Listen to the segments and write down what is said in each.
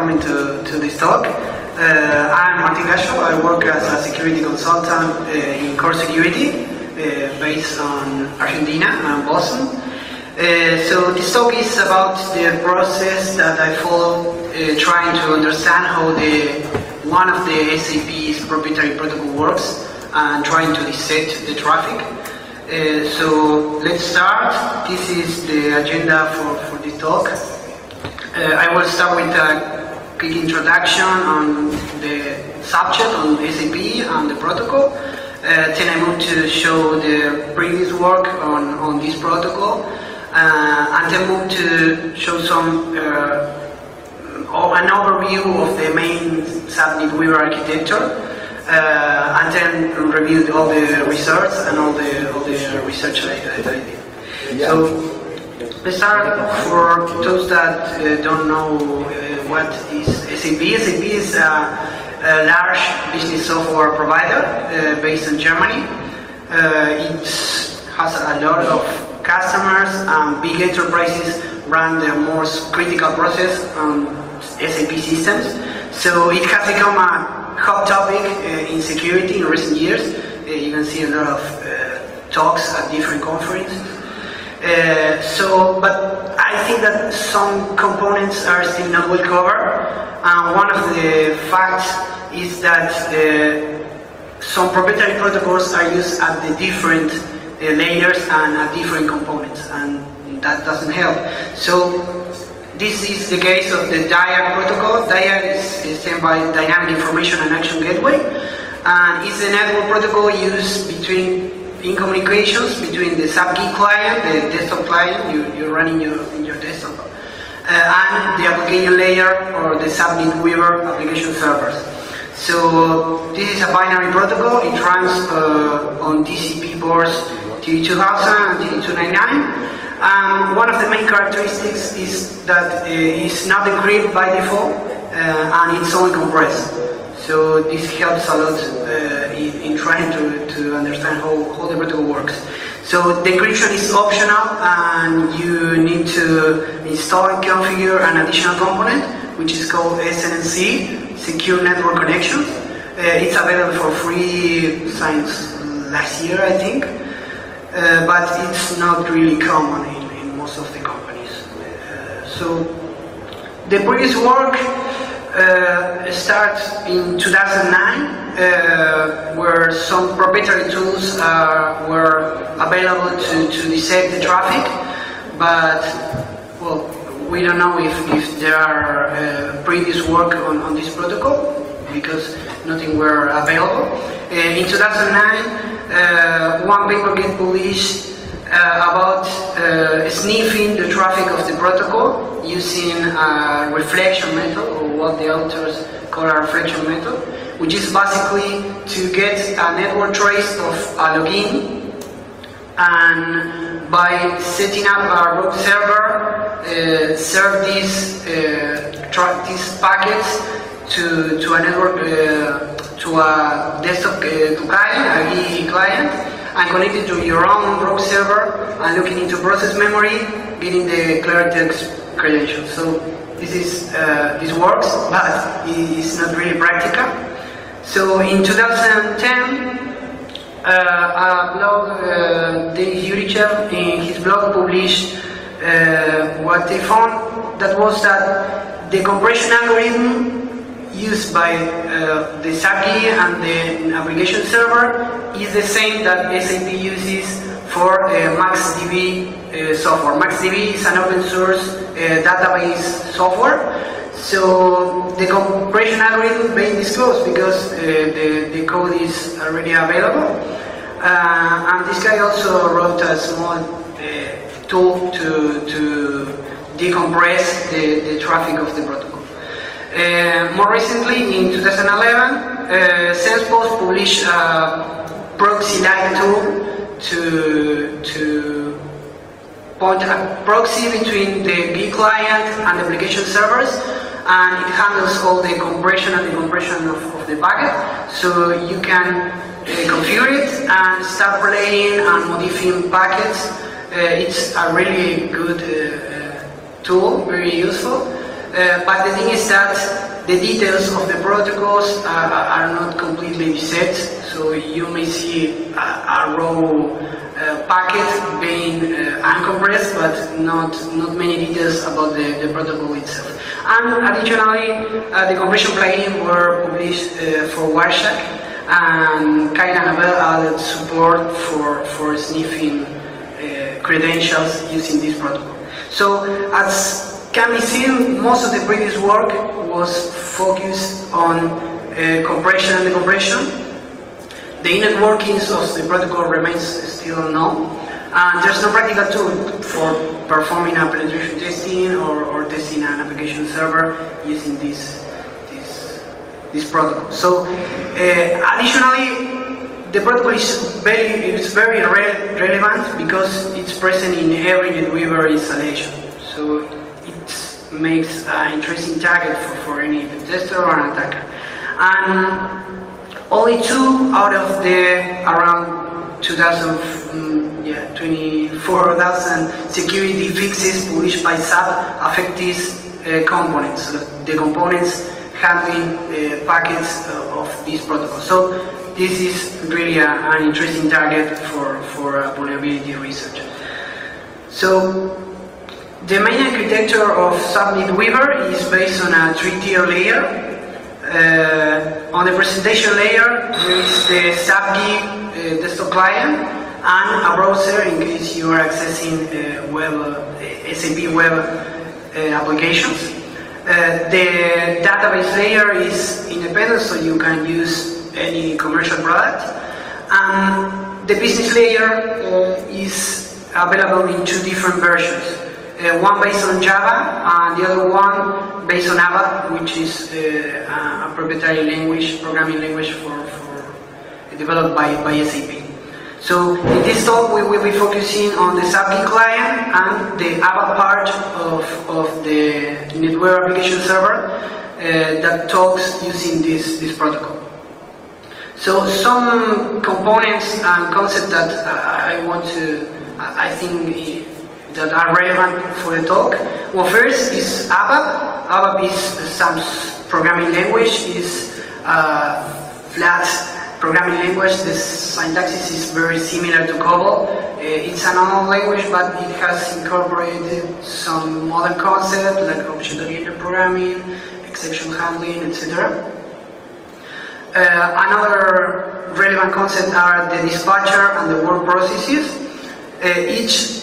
coming to this talk. I'm Martin Gallo. I work as a security consultant in core security based on Argentina and Boston. So this talk is about the process that I follow trying to understand how one of the SAP's proprietary protocol works and trying to dissect the traffic. So let's start. This is the agenda for this talk. I will start with a quick introduction on the subject on SAP and the protocol. Then I move to show the previous work on this protocol, and then move to show some an overview of the main SAP Netweaver architecture. And then reviewed all the research and all the research that I did. So let's start. For those that don't know what is SAP. SAP is a large business software provider based in Germany. It has a lot of customers, and big enterprises run the most critical process on SAP systems. So it has become a hot topic in security in recent years. You can see a lot of talks at different conferences. But I think that some components are still not well covered. One of the facts is that some proprietary protocols are used at the different layers and at different components, and that doesn't help. So this is the case of the Diag protocol. Diag is sent by Dynamic Information and Action Gateway, and it's a network protocol used in communications between the SAP client, the desktop client you're running in your desktop, and the application layer or the SAP Netweaver application servers. So this is a binary protocol. It runs on TCP ports TD2000 and TD299. One of the main characteristics is that it's not encrypted by default, and it's only compressed. So this helps a lot in trying to understand how the protocol works. So the encryption is optional, and you need to install and configure an additional component, which is called SNMC, Secure Network Connections. It's available for free since last year, I think. But it's not really common in most of the companies. So the previous work starts in 2009, where some proprietary tools were available to dissect the traffic, but well, we don't know if there are previous work on this protocol because nothing were available. In 2009. One paper get published about sniffing the traffic of the protocol using a reflection method, or what the authors call a reflection method, which is basically to get a network trace of a login, and by setting up a root server, serve these packets to a network to a desktop client, a VE client, and connect it to your own root server and looking into process memory, getting the clear text credentials. So this works, but it's not really practical. So in 2010, a blog, David Hurichev, in his blog published what they found, that was that the compression algorithm used by the SAP and the application server is the same that SAP uses for MaxDB software. MaxDB is an open source database software. So the compression algorithm is being disclosed because the code is already available. And this guy also wrote a small tool to decompress the traffic of the protocol. More recently, in 2011, Salesforce published a proxy-like tool to point a proxy between the B client and the application servers, and it handles all the compression and decompression of the packet. So you can configure it and start playing and modifying packets. It's a really good tool, very useful. but the thing is that the details of the protocols are not completely set, so you may see a raw packet being uncompressed, but not many details about the protocol itself. And additionally, the compression plugin were published for Wireshark, and Kyle and Abel added support for sniffing credentials using this protocol. So, as can be seen, most of the previous work was focused on compression and decompression. The inner workings of the protocol remains still unknown, and there's no practical tool for performing a penetration testing or testing an application server using this protocol. So, additionally, the protocol is very relevant because it's present in every Netweaver installation. So it makes an interesting target for any tester or an attacker. And only 2 out of the around 24,000 security fixes published by SAP affect these components, so the components handling packets of this protocol. So this is really an interesting target for vulnerability research. So the main architecture of SAP Netweaver is based on a 3-tier layer. On the presentation layer, there is the SAP desktop client and a browser in case you are accessing SAP web applications. The database layer is independent, so you can use any commercial product. And the business layer is available in 2 different versions. One based on Java and the other one based on ABAP, which is a proprietary language, programming language developed by SAP. So in this talk we will be focusing on the SAP client and the ABAP part of the Netweaver application server that talks using this protocol. So some components and concepts that I think that are relevant for the talk. Well, first is ABAP. ABAP is some programming language. Is flat programming language. The syntax is very similar to COBOL. It's an unknown language, but it has incorporated some modern concepts like object-oriented programming, exception handling, etc. Another relevant concept are the dispatcher and the work processes. Each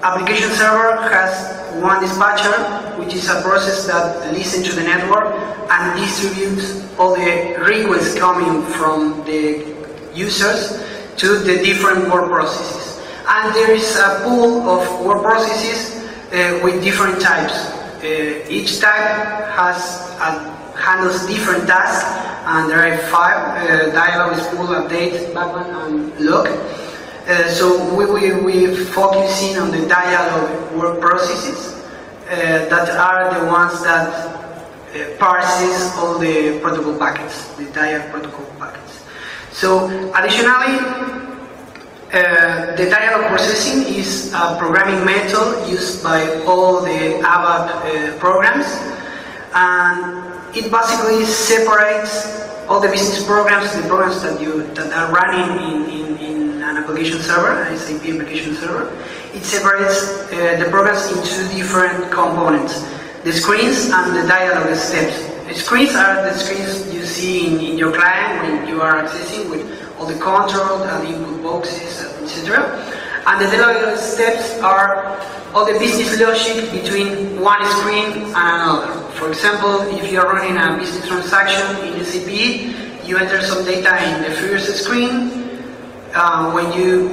application server has one dispatcher, which is a process that listens to the network and distributes all the requests coming from the users to the different work processes. And there is a pool of work processes with different types. Each type handles different tasks, and there are 5: dialog, spool, update, backbone, and log. So we're focusing on the dialog work processes that are the ones that parses all the protocol packets, the Diag protocol packets. So additionally, the dialog processing is a programming method used by all the ABAP programs, and it basically separates all the business programs, the programs that are running in an application server, an SAP application server. It separates the programs into different components: the screens and the dialog steps. The screens are the screens you see in your client when you are accessing with all the control and input boxes, etc. And the dialog steps are all the business logic between one screen and another. For example, if you are running a business transaction in SAP, you enter some data in the first screen. When you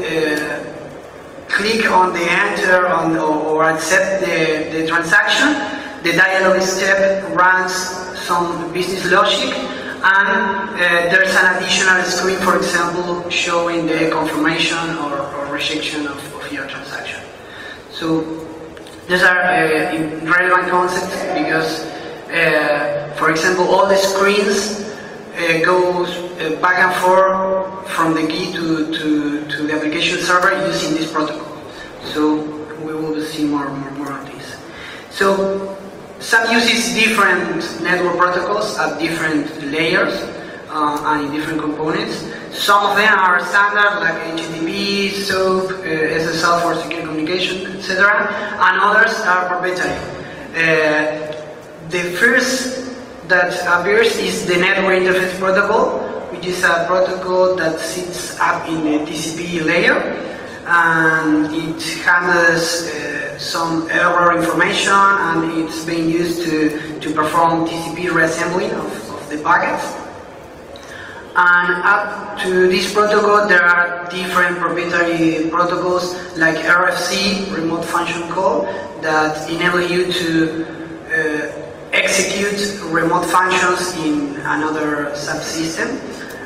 click on the enter or accept the transaction, the dialog step runs some business logic, and there's an additional screen, for example, showing the confirmation or rejection of your transaction. So these are relevant concepts because, for example, all the screens goes back and forth from the key to the application server using this protocol. So we will see more on this. So SAP uses different network protocols at different layers and in different components. Some of them are standard, like HTTP, SOAP, SSL for secure communication, etc., and others are proprietary. The first that appears is the Network Interface Protocol, which is a protocol that sits up in the TCP layer, and it handles some error information, and it's being used to perform TCP reassembly of the packets. And up to this protocol, there are different proprietary protocols like RFC, Remote Function Call, that enable you to execute remote functions in another subsystem.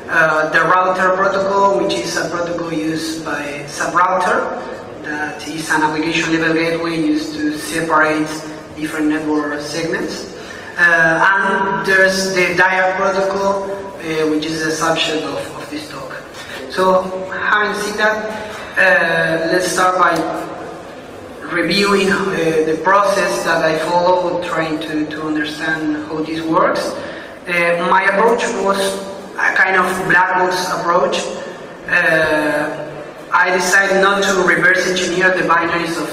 The router protocol, which is a protocol used by SAP router, that is an application level gateway used to separate different network segments. And there's the Diag protocol, which is the subset of this talk. So, having seen that, let's start by reviewing the process that I follow, trying to understand how this works. My approach was a kind of black box approach. I decided not to reverse engineer the binaries of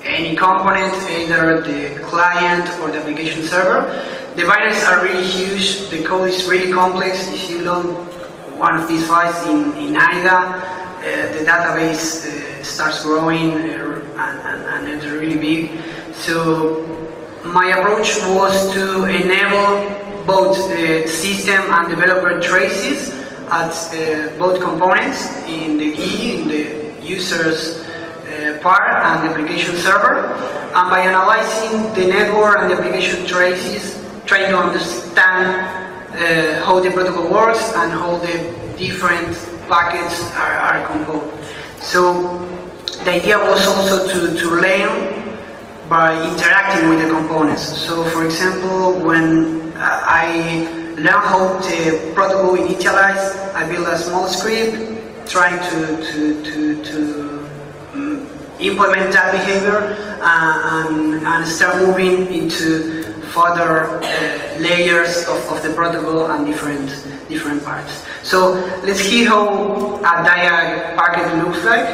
any component, either the client or the application server. The binaries are really huge, the code is really complex. If you load one of these files in IDA, the database starts growing and it's really big. So my approach was to enable both system and developer traces at both components, in the GUI, in the user's part, and the application server. And by analyzing the network and the application traces, trying to understand how the protocol works and how the different packets are composed. So the idea was also to learn by interacting with the components. So for example, when I learn how the protocol initialized, I build a small script trying to implement that behavior and start moving into further layers of the protocol and different parts. So let's see how a Diag packet looks like.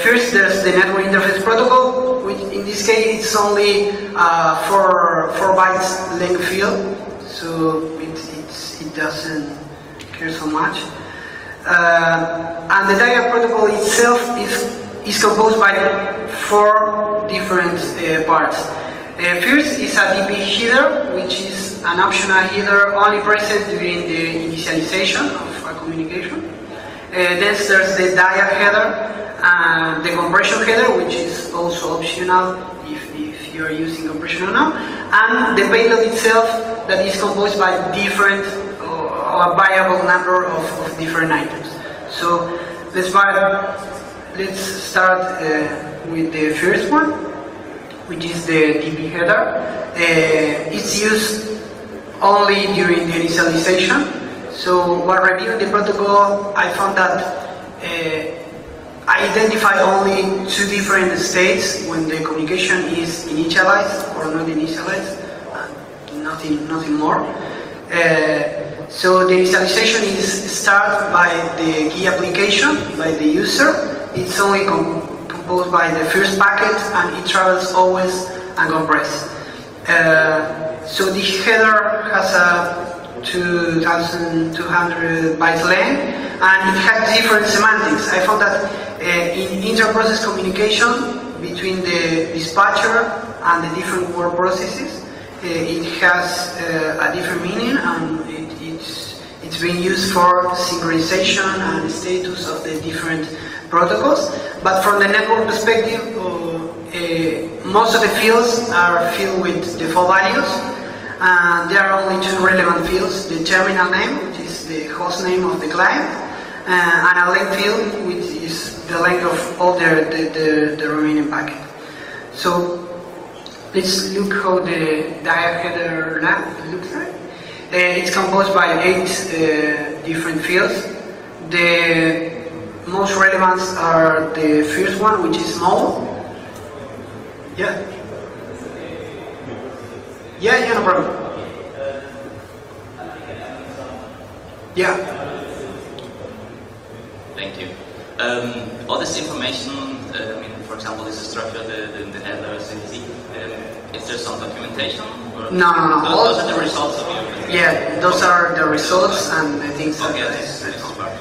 First, there's the Network Interface Protocol, which in this case it's only 4 bytes length field, so it doesn't care so much. And the Diag protocol itself is composed by 4 different parts. First is a DP header, which is an optional header only present during the initialization of a communication. Then there's the Diag header, the compression header, which is also optional if you are using compression or not, and the payload itself, that is composed by different or a variable number of different items. So let's start with the first one, which is the DP header. It's used only during the initialization. So while reviewing the protocol, I found that I identify only 2 different states when the communication is initialized or not initialized, nothing more. So the initialization is started by the key application, by the user. It's only composed by the first packet, and it travels always uncompressed. So this header has a 2,200 bytes length, and it has different semantics. I found that in inter-process communication between the dispatcher and the different word processes, it has a different meaning, and it's being used for synchronization and status of the different protocols. But from the network perspective, most of the fields are filled with default values. There are only 2 relevant fields: the terminal name, which is the host name of the client, and a length field, which is the length of all the remaining packet. So let's look how the Diag header looks like. It's composed by 8 different fields. The most relevant are the first one, which is mode. Yeah. Yeah, no problem. Yeah. Thank you. All this information, I mean, for example, this structure, the headers, is there some documentation? Or No. Those are the results of your investigation? Yeah, those are the results and the things that...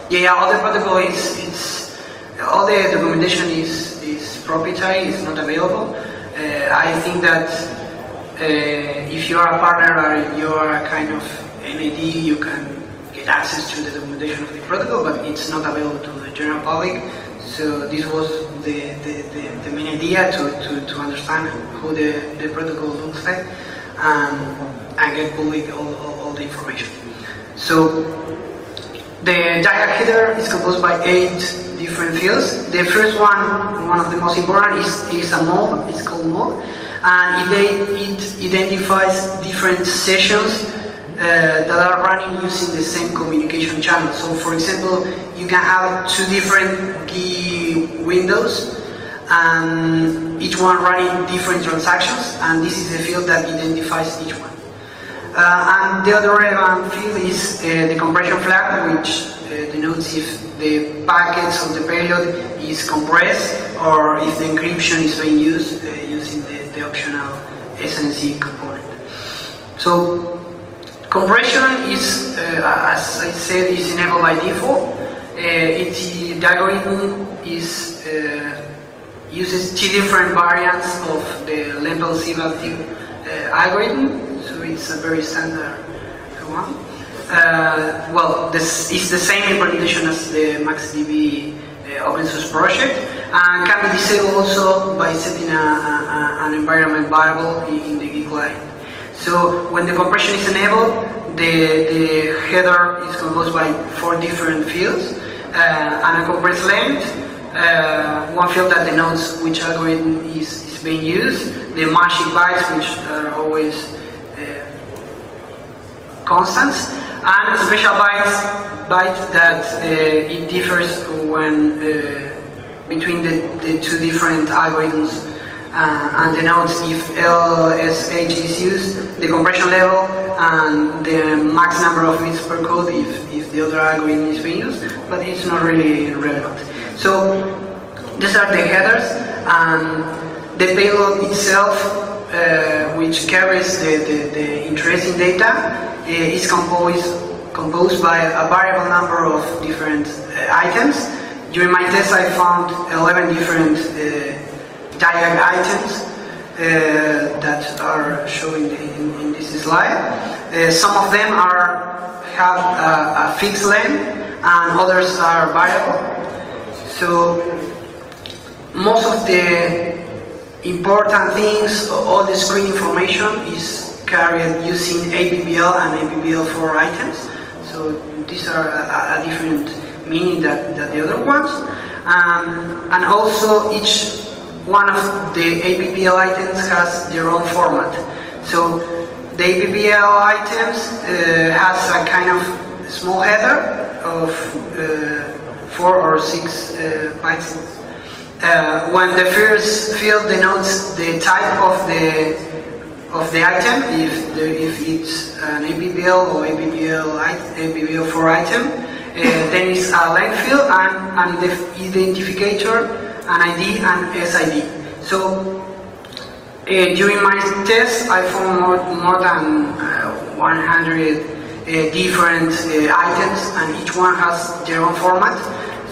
Okay, all the protocol is all the documentation is proprietary, it's not available. I think that if you are a partner or you are a kind of NAD, you can get access to the documentation of the protocol, but it's not available to the general public. So this was the main idea to understand how the protocol looks like and get public all the information. So the Diag header is composed by 8 different fields. The first one of the most important, is a mode. It's called mode, and it identifies different sessions that are running using the same communication channel. So, for example, you can have 2 different key windows, and each one running different transactions, and this is the field that identifies each one. And the other relevant field is the compression flag, which denotes if the packets of the payload is compressed or if the encryption is being used using the optional SNC component. So compression is, as I said, is enabled by default. The algorithm uses 2 different variants of the level C-value algorithm. So it's a very standard one. Well, this is the same implementation as the MaxDB open source project, and can be disabled also by setting an environment variable in the Git client. So when the compression is enabled, the header is composed by 4 different fields, and a compressed length, one field that denotes which algorithm is being used, the magic bytes, which are always constants, and a special byte that it differs when between the 2 different algorithms, and denotes if LSH is used, the compression level, and the max number of bits per code if the other algorithm is being used, but it's not really relevant. So these are the headers, and the payload itself, which carries the interesting data, is composed by a variable number of different items. During my test, I found 11 different Diag items that are shown in this slide. Some of them have a fixed length, and others are variable. So most of the important things, all the screen information is carried using APBL and APBL4 items. So these are a different meaning than the other ones. And also each one of the APBL items has their own format. So the APBL items has a kind of small header of 4 or 6 bytes. When the first field denotes the type of the item, if it's an APBL or APBL4 item, then it's a length field and the identificator, an ID and SID. So during my test, I found more than 100 different items, and each one has their own format.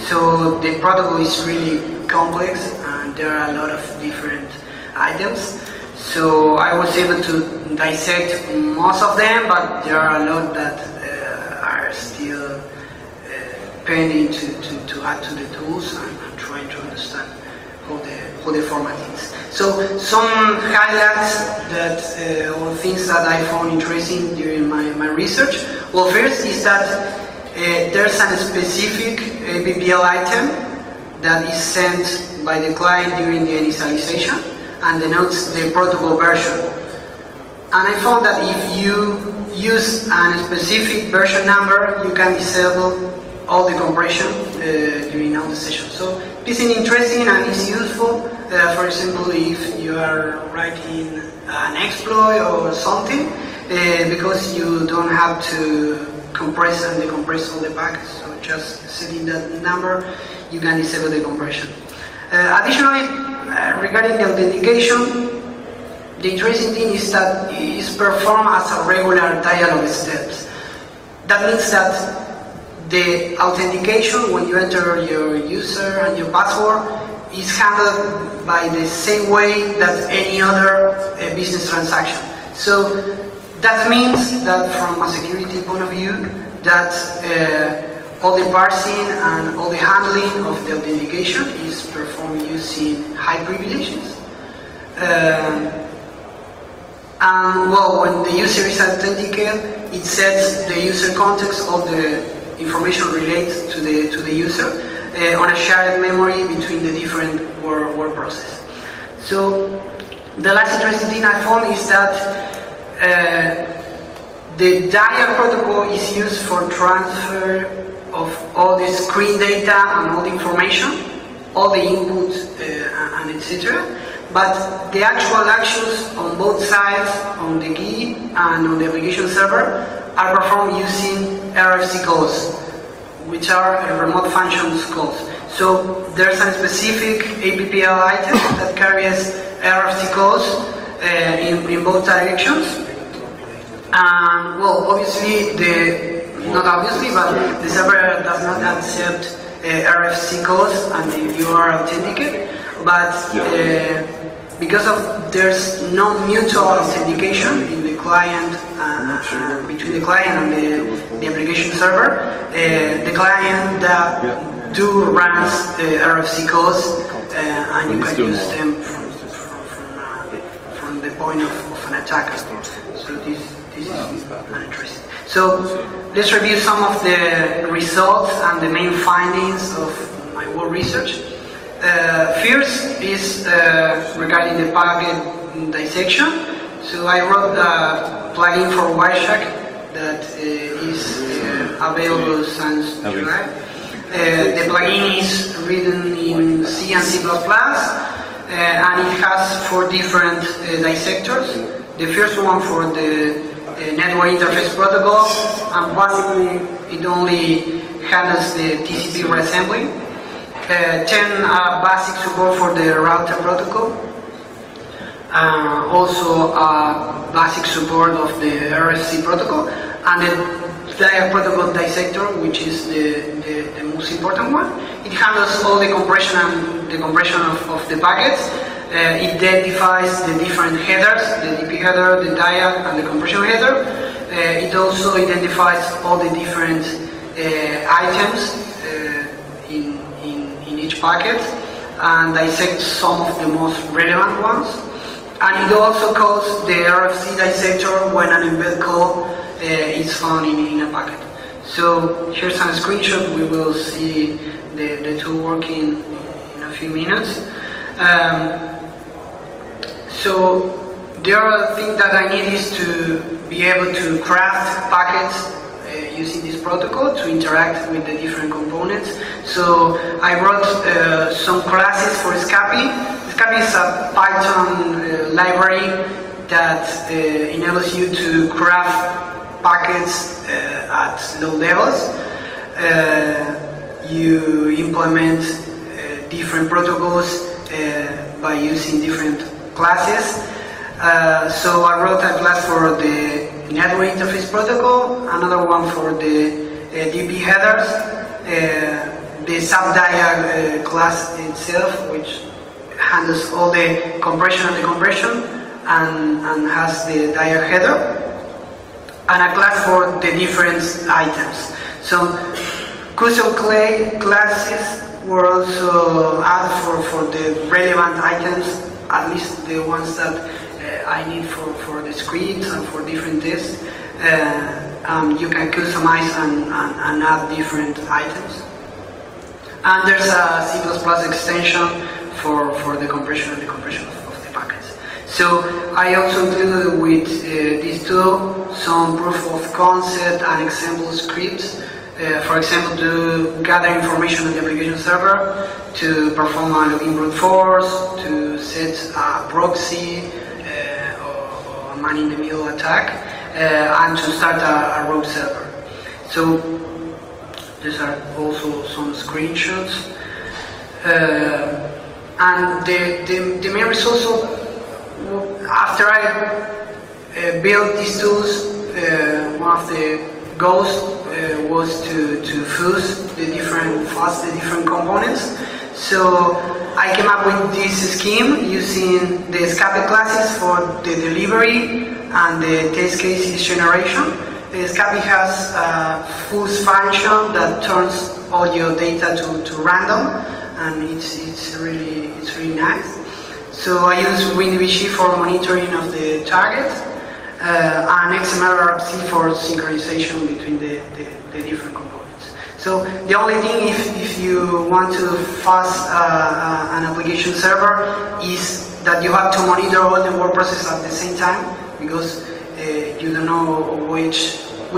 So the protocol is really complex, and there are a lot of different items. So I was able to dissect most of them, but there are a lot that are still pending to add to the tools, and I'm trying to understand how the format is. So some highlights or things that I found interesting during my research. Well, first is that there's a specific APBL item that is sent by the client during the initialization and denotes the protocol version. And I found that if you use a specific version number, you can disable all the compression during all the session. So It's interesting and it's useful. For example, if you are writing an exploit or something, because you don't have to compress and decompress all the packets. So just setting that number, you can disable the compression. Additionally, regarding the authentication, the interesting thing is that it is performed as a regular dialogue steps. That means that the authentication, when you enter your user and your password, is handled by the same way that any other business transaction. So that means that from a security point of view, that all the parsing and all the handling of the authentication is performed using high privileges. And well, when the user is authenticated, it sets the user context of the information related to the user on a shared memory between the different word processes. So the last interesting thing I found is that the Diag protocol is used for transfer of all the screen data and all the information, all the input and etc. But the actual actions on both sides, on the key and on the application server, are performed using RFC calls, which are remote functions calls. So there's a specific APPL item that carries RFC calls in both directions. And well, obviously, not obviously, but the server does not accept RFC calls until you are authenticated. But because of there's no mutual authentication in the client between the client and the application server, the client that do runs the RFC calls, and you can use them from the point of an attacker. So this is interesting. So let's review some of the results and the main findings of my work research. First is regarding the packet dissection. So I wrote a plugin for Wireshark that is available since July. The plugin is written in C and C++, and it has 4 different dissectors. The first one for the network interface protocol, and basically it only handles the TCP reassembly. 10 basic support for the router protocol. Also basic support of the RFC protocol, and the Diag protocol dissector, which is the most important one. It handles all the compression and the compression of the packets. It identifies the different headers, the DP header, the Diag, and the compression header. It also identifies all the different items in each packet and dissects some of the most relevant ones. And it also calls the RFC dissector when an embed call is found in a packet. So here's a screenshot. We will see the tool working in a few minutes. So the other thing that I need is to be able to craft packets using this protocol to interact with the different components. So I wrote some classes for SCAPI. SCAPI is a Python library that enables you to craft packets at low levels. You implement different protocols by using different classes. So I wrote a class for the network interface protocol, another one for the DP headers, the SAP Diag class itself, which handles all the compression and decompression and has the Diag header, and a class for the different items. So custom classes were also added for the relevant items, at least the ones that I need for the scripts and for different tests. You can customize and add different items. And there's a C++ extension for the compression and decompression of the packets. So I also included with this tool some proof of concept and example scripts. For example, to gather information on the application server, to perform a login brute force, to set a proxy or a man-in-the-middle attack, and to start a rogue server. So these are also some screenshots. And the main results after I built these tools, one of the goals was to fuse the different components. So I came up with this scheme using the SAP classes for the delivery and the test cases generation. The SAP has a fuse function that turns all your data to random, and it's really nice. So I use WinDBG for monitoring of the target, and XMLRC for synchronization between the different components. So the only thing, if you want to fuzz an application server, is that you have to monitor all the word processes at the same time, because you don't know which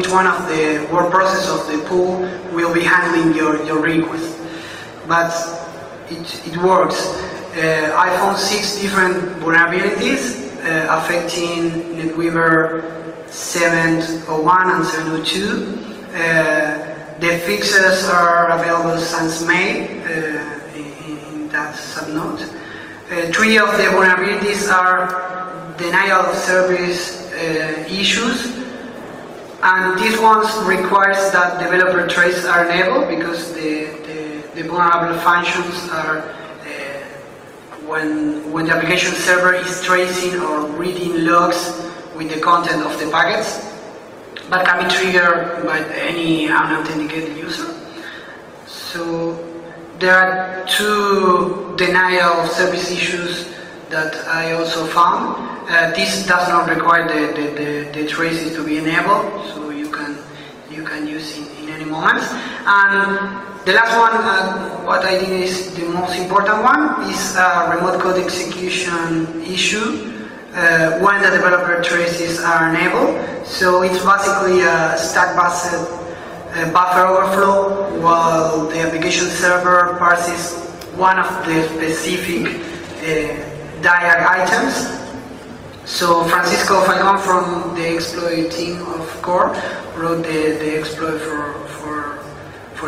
one of the word processes of the pool will be handling your request. But it works. I found 6 different vulnerabilities affecting Netweaver 7.01 and 7.02. The fixes are available since May in that subnode. 3 of the vulnerabilities are denial of service issues, and these ones requires that developer traces are enabled, because the vulnerable functions are when the application server is tracing or reading logs with the content of the packets, but can be triggered by any unauthenticated user. So there are 2 denial of service issues that I also found. This does not require the traces to be enabled, so you can use in any moment. And the last one, what I think is the most important one, is a remote code execution issue when the developer traces are enabled. So it's basically a stack-based buffer overflow, while the application server parses one of the specific Diag items. So Francisco Falcon from the exploit team of Core wrote the exploit for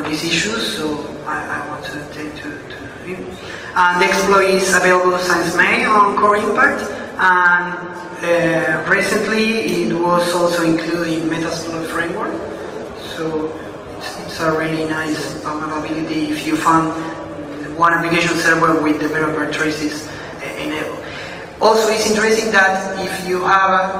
these issues, so I want to take to him. And the exploit is available since May on Core Impact, and recently it was also included in Metasploit framework. So it's a really nice vulnerability if you found one application server with developer traces enabled. Also, it's interesting that if you have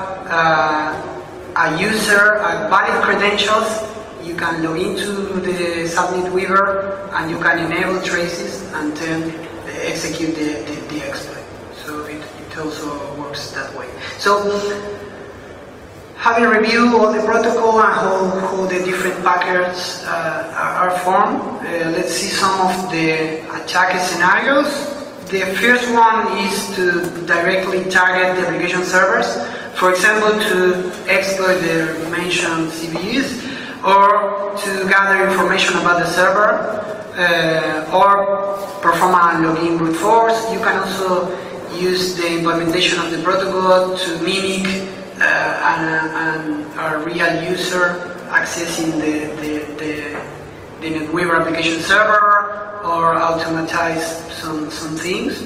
a user, valid credentials, you can log into the SAP Netweaver and you can enable traces and then execute the exploit. So it also works that way. So having reviewed all the protocol and how the different packets are formed, let's see some of the attack scenarios. The first one is to directly target the application servers, for example, to exploit the mentioned CVEs, or to gather information about the server, or perform a login brute force. You can also use the implementation of the protocol to mimic a real user accessing the Netweaver application server, or automatize some things.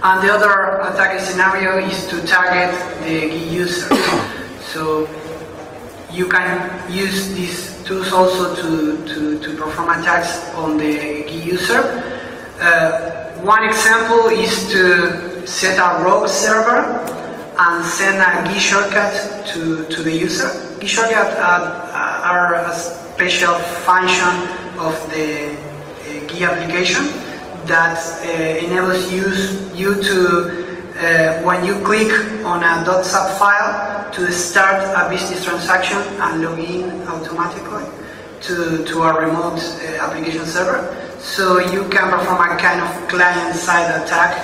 And the other attack scenario is to target the key user. So you can use these tools also to perform attacks on the key user. One example is to set a rogue server and send a key shortcut to the user. Key shortcuts are a special function of the key application that enables you to, when you click on a .sap file, to start a business transaction and log in automatically to a remote application server. So you can perform a kind of client-side attack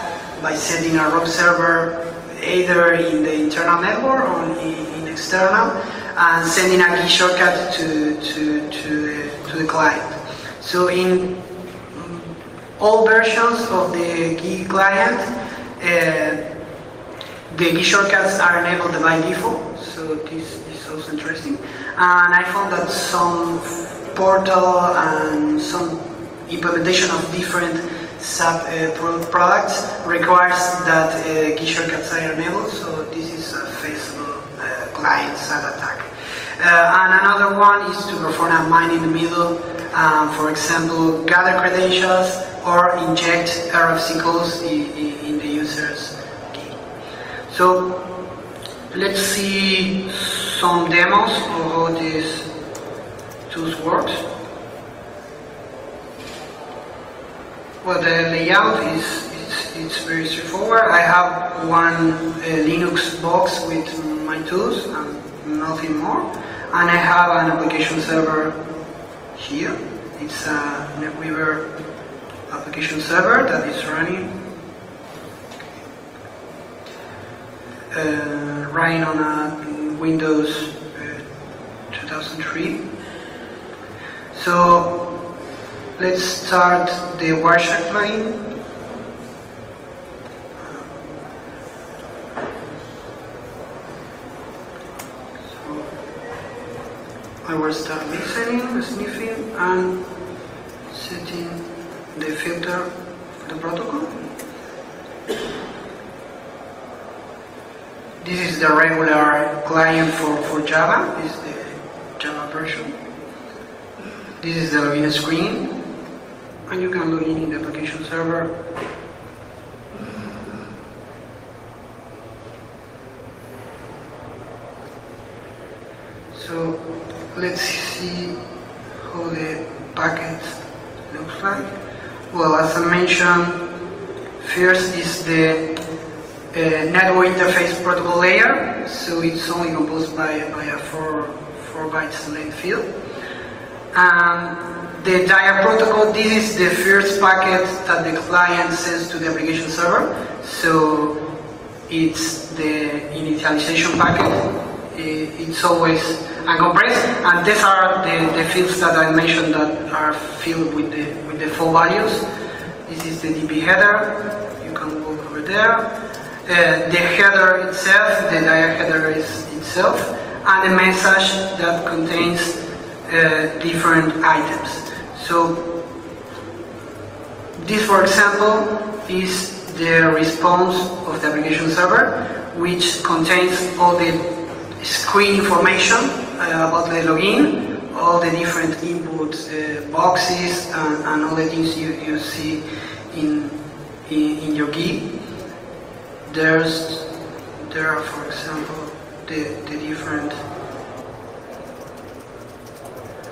by setting a rogue server either in the internal network or in external, and sending a key shortcut to the client. So all versions of the GUI client, the GUI shortcuts are enabled by default, so this is also interesting. And I found that some portal and some implementation of different SAP products requires that GUI shortcuts are enabled, so this is a feasible client-side attack. And another one is to perform a mine in the middle, for example, gather credentials or inject RFC codes in the user's key. So let's see some demos of how this tools works. Well, the layout is very straightforward. I have one Linux box with my tools and nothing more. And I have an application server here. It's a Netweaver application server that is running on a Windows 2003. So let's start the Wireshark plugin. I will start listening, sniffing, and setting the filter for the protocol. This is the regular client for Java. This is the Java version. This is the login screen, and you can log in the application server. So let's see how the packet looks like. Well, as I mentioned, first is the network interface protocol layer. So it's only composed by a 4 bytes length field. And the Diag protocol, this is the first packet that the client sends to the application server. So it's the initialization packet. It's always uncompressed, and these are the fields that I mentioned that are filled with the full values. This is the DB header. You can walk over there. The header itself, the Diag header itself, and the message that contains different items. So this, for example, is the response of the application server, which contains all the screen information about the login, all the different inputs, boxes, and all the things you see in your GUI. There are, for example, the different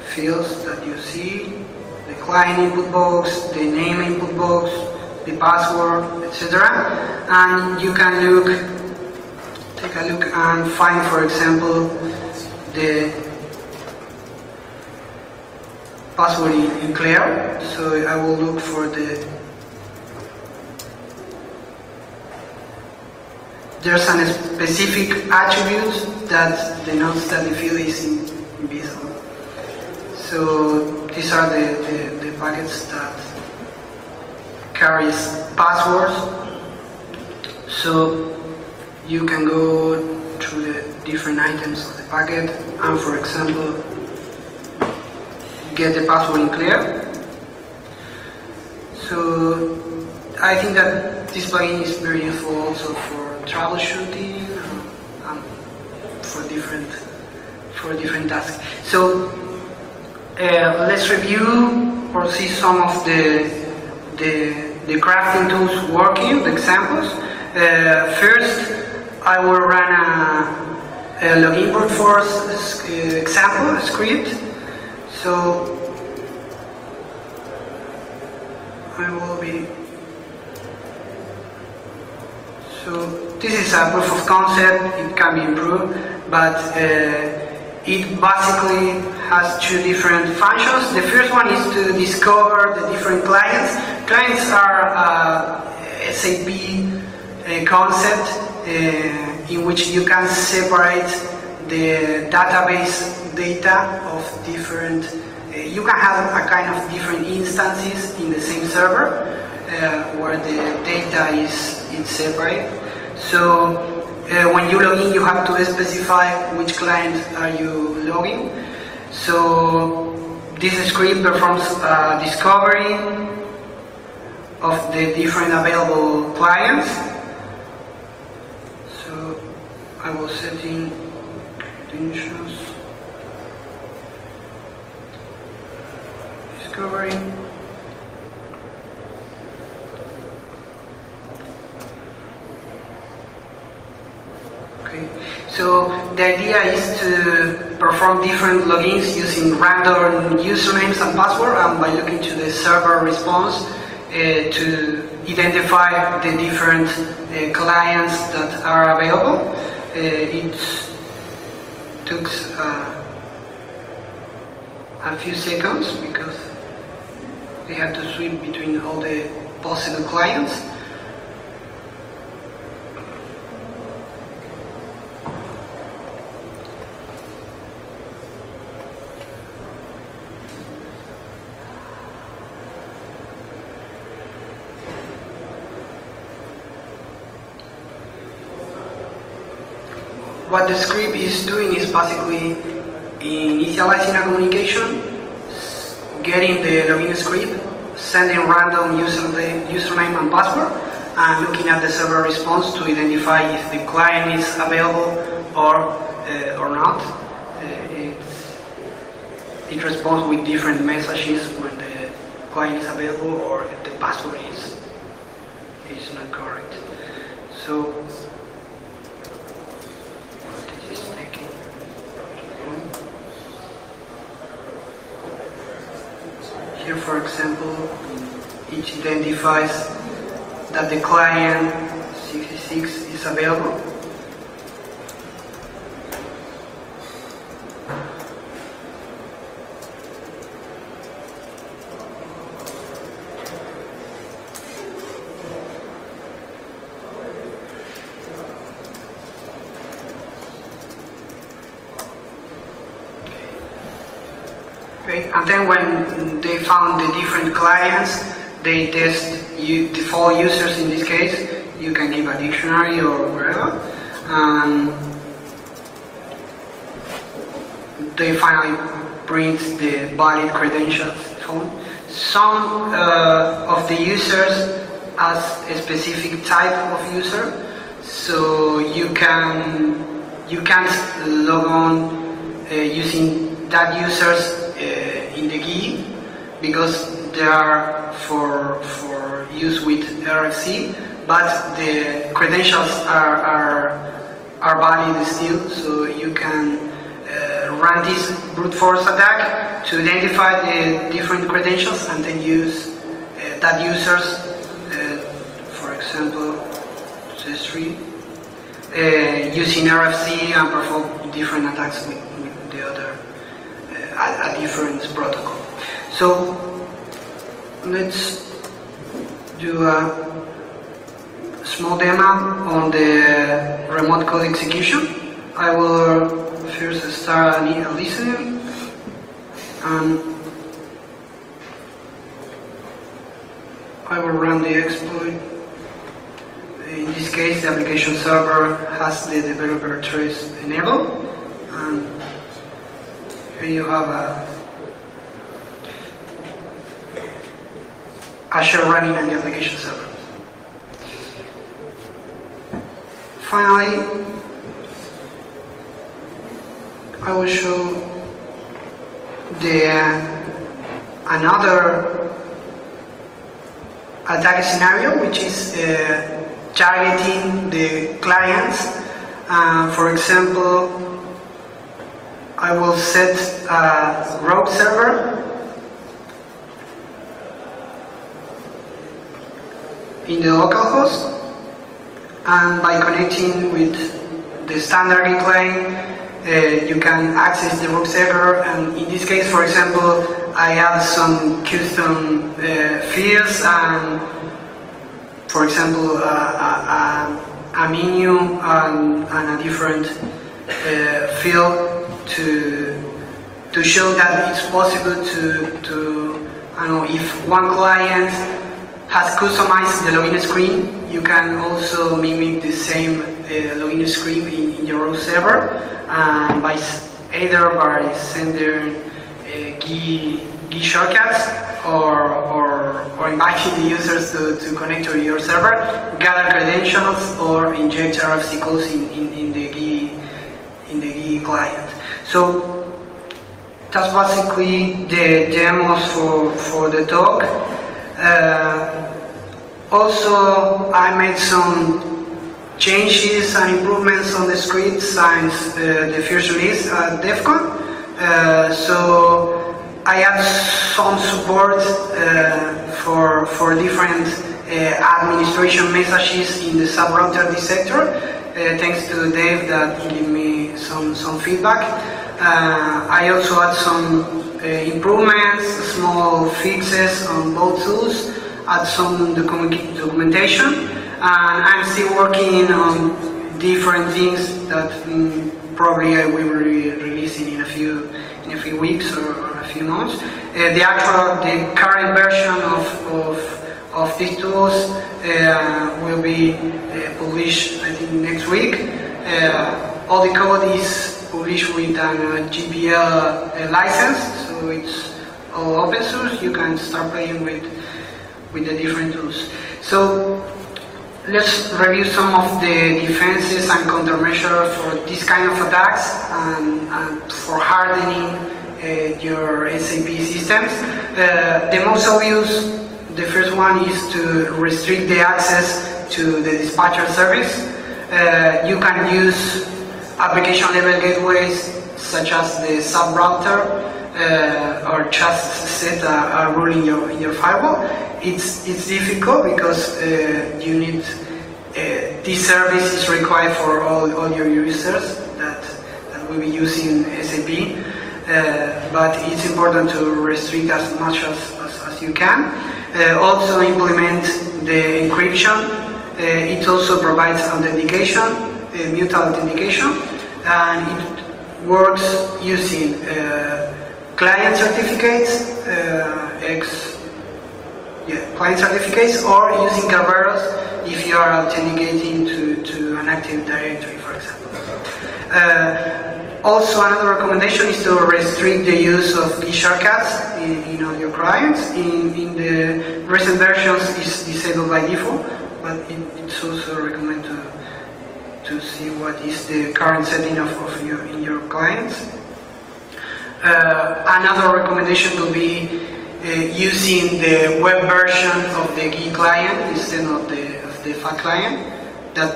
fields that you see, the client input box, the name input box, the password, etc. And you can take a look and find, for example, the password in clear. So I will look for there's a specific attribute that denotes that the field is invisible. So these are the packets that carries passwords. So you can go through the different items of the packet and, for example, get the password in clear. So I think that this plugin is very useful also for troubleshooting and for different tasks. So let's review or see some of the crafting tools working, the examples. First, I will run a login brute force example script. So I will be. So this is a proof of concept. It can be improved, but it basically has two different functions. The first one is to discover the different clients. Clients are SAP concept in which you can separate the database data of different you can have a kind of different instances in the same server where the data is separate. So when you log in, you have to specify which client are you logging. So this script performs discovery of the different available clients. So I will set in credentials, discovery. Okay, so the idea is to perform different logins using random usernames and password, and by looking to the server response to identify the different clients that are available. It took a few seconds because they had to switch between all the possible clients. What the script is doing is basically initializing a communication, getting the login script, sending random username and password, and looking at the server response to identify if the client is available or not. It responds with different messages when the client is available or if the password is not correct. So here, for example, it identifies that the client 66 is available. Okay. And then when they found the different clients, they test default users in this case. You can give a dictionary or whatever. They finally print the valid credentials. Some of the users has a specific type of user, so you can't log on using that users in the GUI because they are for use with RFC, but the credentials are valid still, so you can run this brute force attack to identify the different credentials and then use that users, for example, history, using RFC and perform different attacks with the other a different protocol. So let's do a small demo on the remote code execution. I will first start a listener and I will run the exploit. In this case, the application server has the developer trace enabled, and here you have a shell running on the application server. Finally, I will show another attack scenario, which is targeting the clients. For example, I will set a rogue server in the localhost, and by connecting with the standard client, you can access the rogue server. And in this case, for example, I have some custom fields and, for example, a menu and a different field to to show that it's possible to I don't know, if one client has customized the login screen, you can also mimic the same login screen in your own server, by either by sending GUI shortcuts or inviting the users to connect to your server, gather credentials, or inject RFC codes in the GUI client. So that's basically the demos for the talk. Also, I made some changes and improvements on the script since the first release at DEFCON. So I have some support for different administration messages in the sub-router dissector, thanks to Dave that gave me some feedback. I also had some improvements, small fixes on both tools, add some documentation, and I'm still working on different things that probably I will be releasing in a few weeks or a few months. The current version of these tools will be published, I think, next week. All the code is published with an GPL license, so it's all open source. You can start playing with the different tools. So let's review some of the defenses and countermeasures for this kind of attacks and for hardening your SAP systems. The most obvious, the first one is to restrict the access to the dispatcher service. You can use application level gateways such as the sub-router or just set a rule in your firewall. It's difficult because you need this service is required for all your users that will be using SAP, but it's important to restrict as much as you can. Also implement the encryption. It also provides authentication, mutual authentication, and it works using client certificates, client certificates, or using Kerberos if you are authenticating to an Active Directory, for example. Also, another recommendation is to restrict the use of GUI shortcuts in all your clients. In the recent versions, it's disabled by default, but it's also recommended to see what is the current setting in your clients. Another recommendation will be using the web version of the GUI client instead of the FAT client that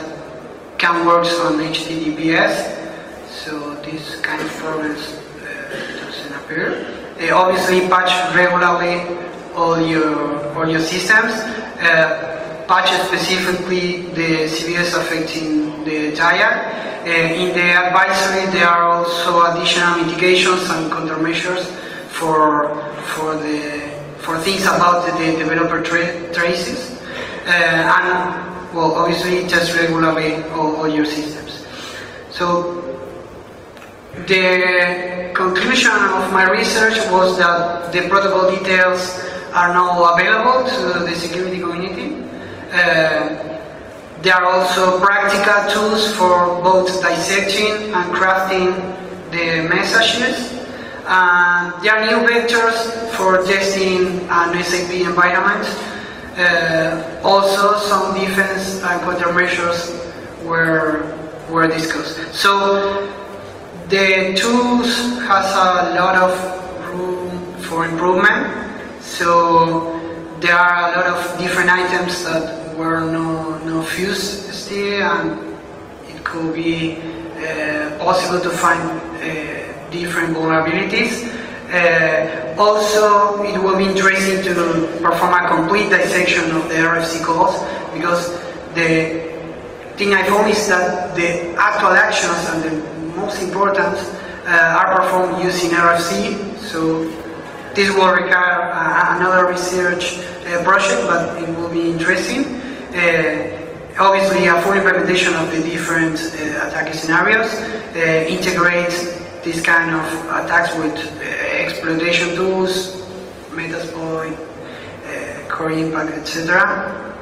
can work on HTTPS. So these kind of problems doesn't appear. Obviously, patch regularly all your systems. Patch specifically the CVS affecting the Diag. In the advisory, there are also additional mitigations and countermeasures for things about the developer traces, and well, obviously test regularly all your systems. So the conclusion of my research was that the protocol details are now available to the security community. There are also practical tools for both dissecting and crafting the messages. There are new vectors for testing an SAP environment. Also, some defense and countermeasures were discussed. So the tools has a lot of room for improvement. So there are a lot of different items that were no fused still, and it could be possible to find different vulnerabilities. Also, it will be interesting to perform a complete dissection of the RFC calls, because the thing I found is that the actual actions and the most important are performed using RFC. So this will require another research project, but it will be interesting. Obviously, a full implementation of the different attack scenarios, integrate this kind of attacks with exploitation tools, Metasploit, core impact, etc.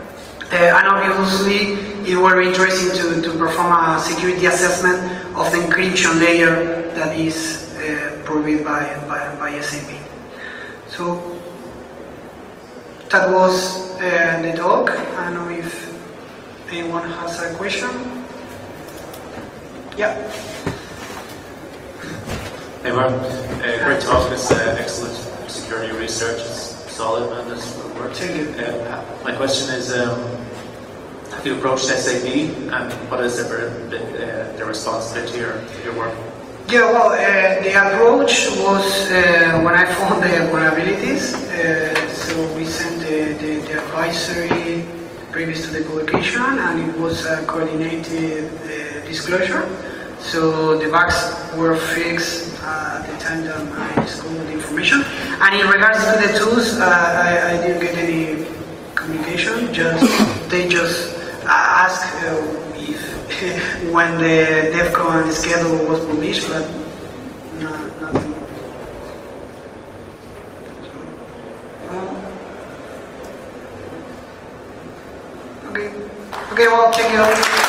And obviously, it was very interesting to perform a security assessment of the encryption layer that is provided by SAP. So that was the talk. I don't know if anyone has a question. Yeah. Hey Martin, great talk. It's excellent security research. It's solid, man. This work. Thank you. My question is, have you approached SAP, and what is their response to your work? Yeah, well, the approach was when I found the vulnerabilities. So we sent the advisory previous to the publication, and it was a coordinated disclosure. So the bugs were fixed at the time that I discovered the information. And in regards to the tools, I didn't get any communication. They just asked if when the DEFCON schedule was published, but nothing. Okay. Okay. Well, thank you.